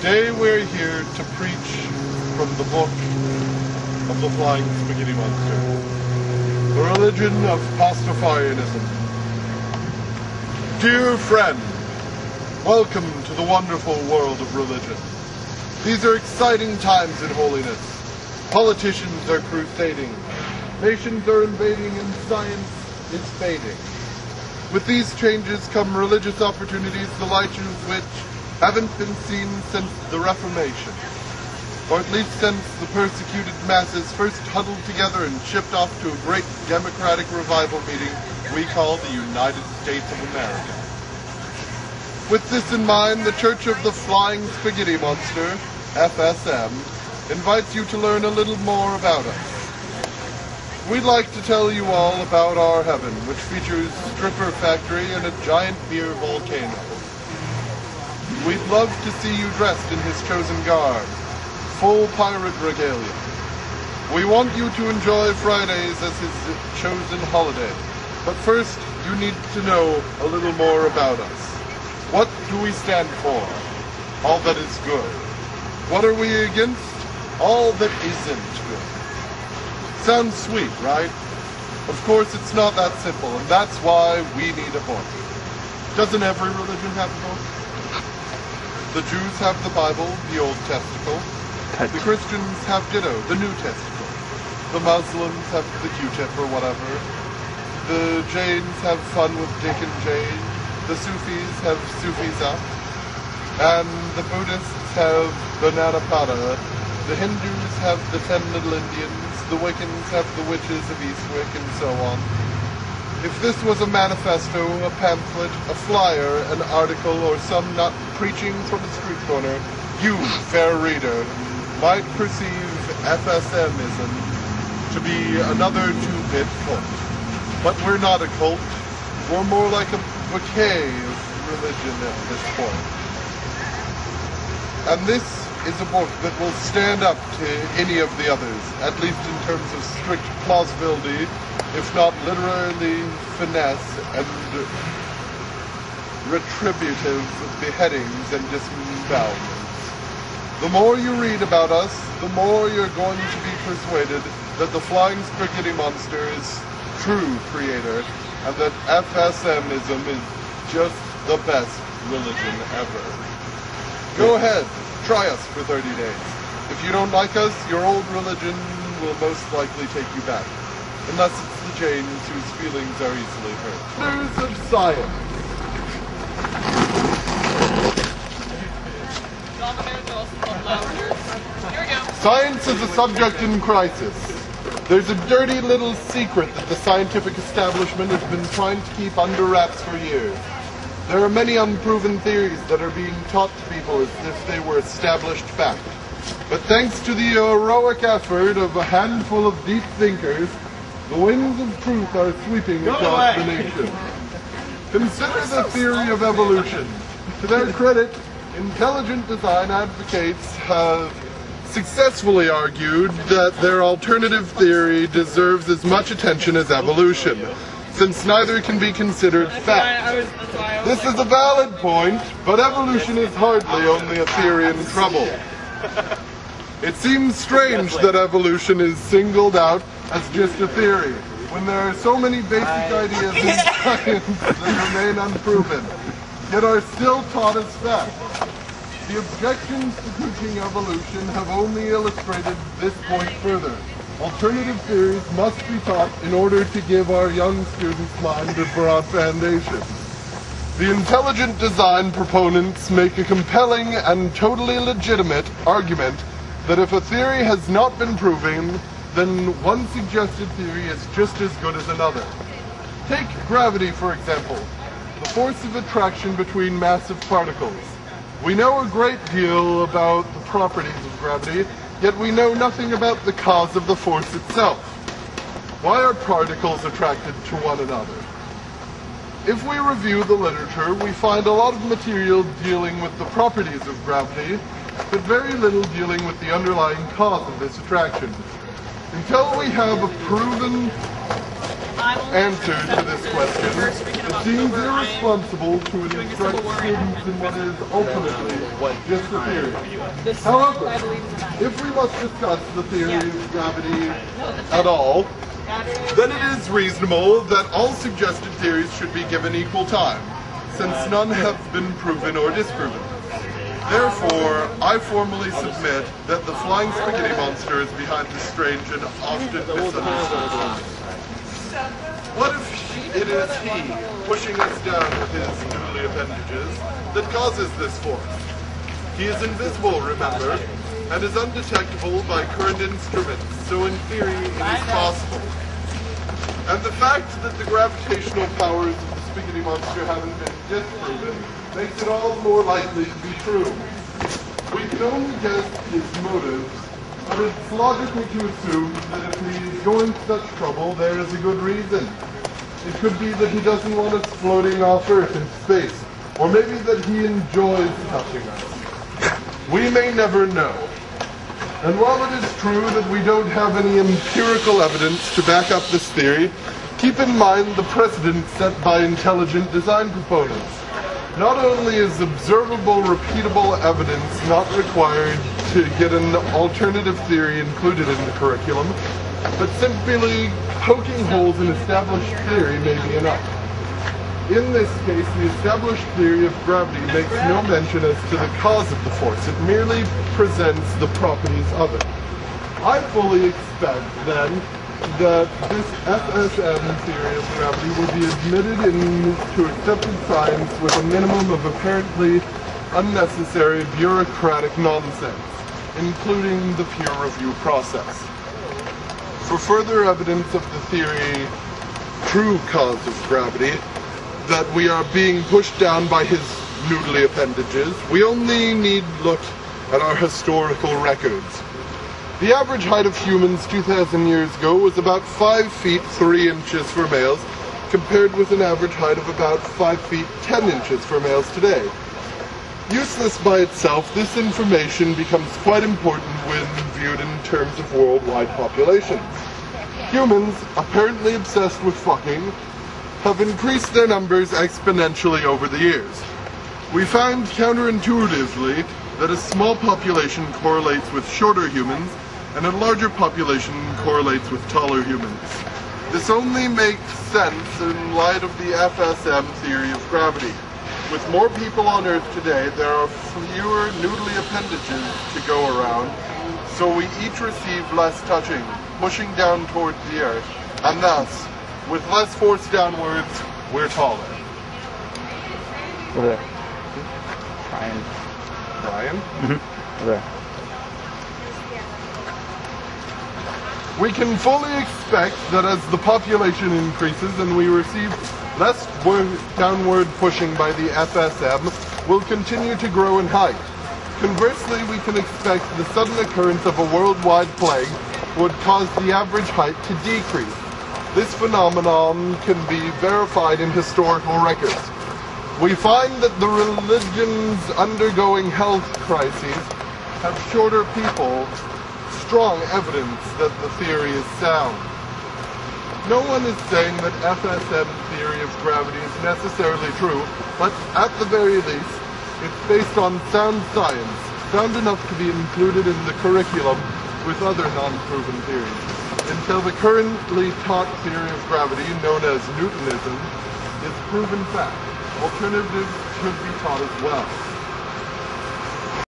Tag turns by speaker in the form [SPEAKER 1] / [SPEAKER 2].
[SPEAKER 1] Today we're here to preach from the book of the Flying Spaghetti Monster, the religion of Pastafarianism. Dear friend, welcome to the wonderful world of religion. These are exciting times in holiness. Politicians are crusading, nations are invading, and science is fading. With these changes come religious opportunities, the light of which haven't been seen since the Reformation, or at least since the persecuted masses first huddled together and shipped off to a great democratic revival meeting we call the United States of America. With this in mind, the Church of the Flying Spaghetti Monster, FSM, invites you to learn a little more about us. We'd like to tell you all about our heaven, which features a stripper factory and a giant beer volcano. We'd love to see you dressed in his chosen garb, full pirate regalia. We want you to enjoy Fridays as his chosen holiday. But first, you need to know a little more about us. What do we stand for? All that is good. What are we against? All that isn't good. Sounds sweet, right? Of course, it's not that simple, and that's why we need a book. Doesn't every religion have a book? The Jews have the Bible, the Old Testament. The Christians have ditto, the New Testament. The Muslims have the Q-tip or whatever. The Jains have fun with Dick and Jane. The Sufis have Sufisa. And the Buddhists have Banana Pada. The Hindus have the 10 Little Indians. The Wiccans have the Witches of Eastwick, and so on. If this was a manifesto, a pamphlet, a flyer, an article, or some nut preaching from a street corner, you, fair reader, might perceive FSMism to be another two-bit cult. But we're not a cult. We're more like a bouquet of religion at this point. And this is a book that will stand up to any of the others, at least in terms of strict plausibility, if not literally finesse and retributive beheadings and disembowelments. The more you read about us, the more you're going to be persuaded that the Flying Spaghetti Monster is true creator, and that FSMism is just the best religion ever. Go ahead. Try us for 30 days. If you don't like us, your old religion will most likely take you back. Unless it's the Jains whose feelings are easily hurt. Wonders of science. Science is a subject in crisis. There's a dirty little secret that the scientific establishment has been trying to keep under wraps for years. There are many unproven theories that are being taught to people as if they were established fact. But thanks to the heroic effort of a handful of deep thinkers, the winds of truth are sweeping across the nation. Consider the theory of evolution. To their credit, intelligent design advocates have successfully argued that their alternative theory deserves as much attention as evolution, since neither can be considered fact. This is a valid point, but evolution is hardly only a theory in trouble. It seems strange that evolution is singled out as just a theory, when there are so many basic ideas in science that remain unproven, yet are still taught as fact. The objections to teaching evolution have only illustrated this point further. Alternative theories must be taught in order to give our young students' mind a broad foundation. The intelligent design proponents make a compelling and totally legitimate argument that if a theory has not been proven, then one suggested theory is just as good as another. Take gravity, for example, the force of attraction between massive particles. We know a great deal about the properties of gravity, yet we know nothing about the cause of the force itself. Why are particles attracted to one another? If we review the literature, we find a lot of material dealing with the properties of gravity, but very little dealing with the underlying cause of this attraction. Until we have a proven answer to this question, it seems irresponsible to instruct students in what is ultimately just a theory. However, if we must discuss the theory of gravity at all, then it is reasonable that all suggested theories should be given equal time, since none have been proven or disproven. Therefore, I formally submit that the flying spaghetti monster is behind this strange and often misunderstood. What if it is he, pushing us down with his noodly appendages, that causes this force? He is invisible, remember, and is undetectable by current instruments, so in theory it is possible. And the fact that the gravitational powers of the spaghetti monster haven't been disproven makes it all the more likely to be true. We can only guess his motives, but it's logical to assume that if he is going to such trouble, there is a good reason. It could be that he doesn't want us floating off Earth in space, or maybe that he enjoys touching us. We may never know. And while it is true that we don't have any empirical evidence to back up this theory, keep in mind the precedent set by intelligent design proponents. Not only is observable, repeatable evidence not required to get an alternative theory included in the curriculum, but simply poking holes in established theory may be enough. In this case, the established theory of gravity makes no mention as to the cause of the force. It merely presents the properties of it. I fully expect, then, that this FSM theory of gravity will be admitted into accepted science with a minimum of apparently unnecessary bureaucratic nonsense, including the peer review process. For further evidence of the theory true cause of gravity, that we are being pushed down by his noodly appendages, we only need look at our historical records. The average height of humans 2,000 years ago was about 5 feet 3 inches for males, compared with an average height of about 5 feet 10 inches for males today. Useless by itself, this information becomes quite important when viewed in terms of worldwide populations. Humans, apparently obsessed with fucking, have increased their numbers exponentially over the years. We find counterintuitively that a small population correlates with shorter humans, and a larger population correlates with taller humans. This only makes sense in light of the FSM theory of gravity. With more people on Earth today, there are fewer noodly appendages to go around, so we each receive less touching, pushing down towards the Earth, and thus, with less force downwards, we're taller.
[SPEAKER 2] Over there. Brian.
[SPEAKER 1] Brian?
[SPEAKER 2] Mm-hmm. Over there.
[SPEAKER 1] We can fully expect that as the population increases and we receive less downward pushing by the FSM, will continue to grow in height. Conversely, we can expect the sudden occurrence of a worldwide plague would cause the average height to decrease. This phenomenon can be verified in historical records. We find that the religions undergoing health crises have shorter people, strong evidence that the theory is sound. No one is saying that FSM theory of gravity is necessarily true, but at the very least, it's based on sound science, sound enough to be included in the curriculum with other non-proven theories, until the currently taught theory of gravity, known as Newtonism, is proven fact. Alternatives should be taught as well.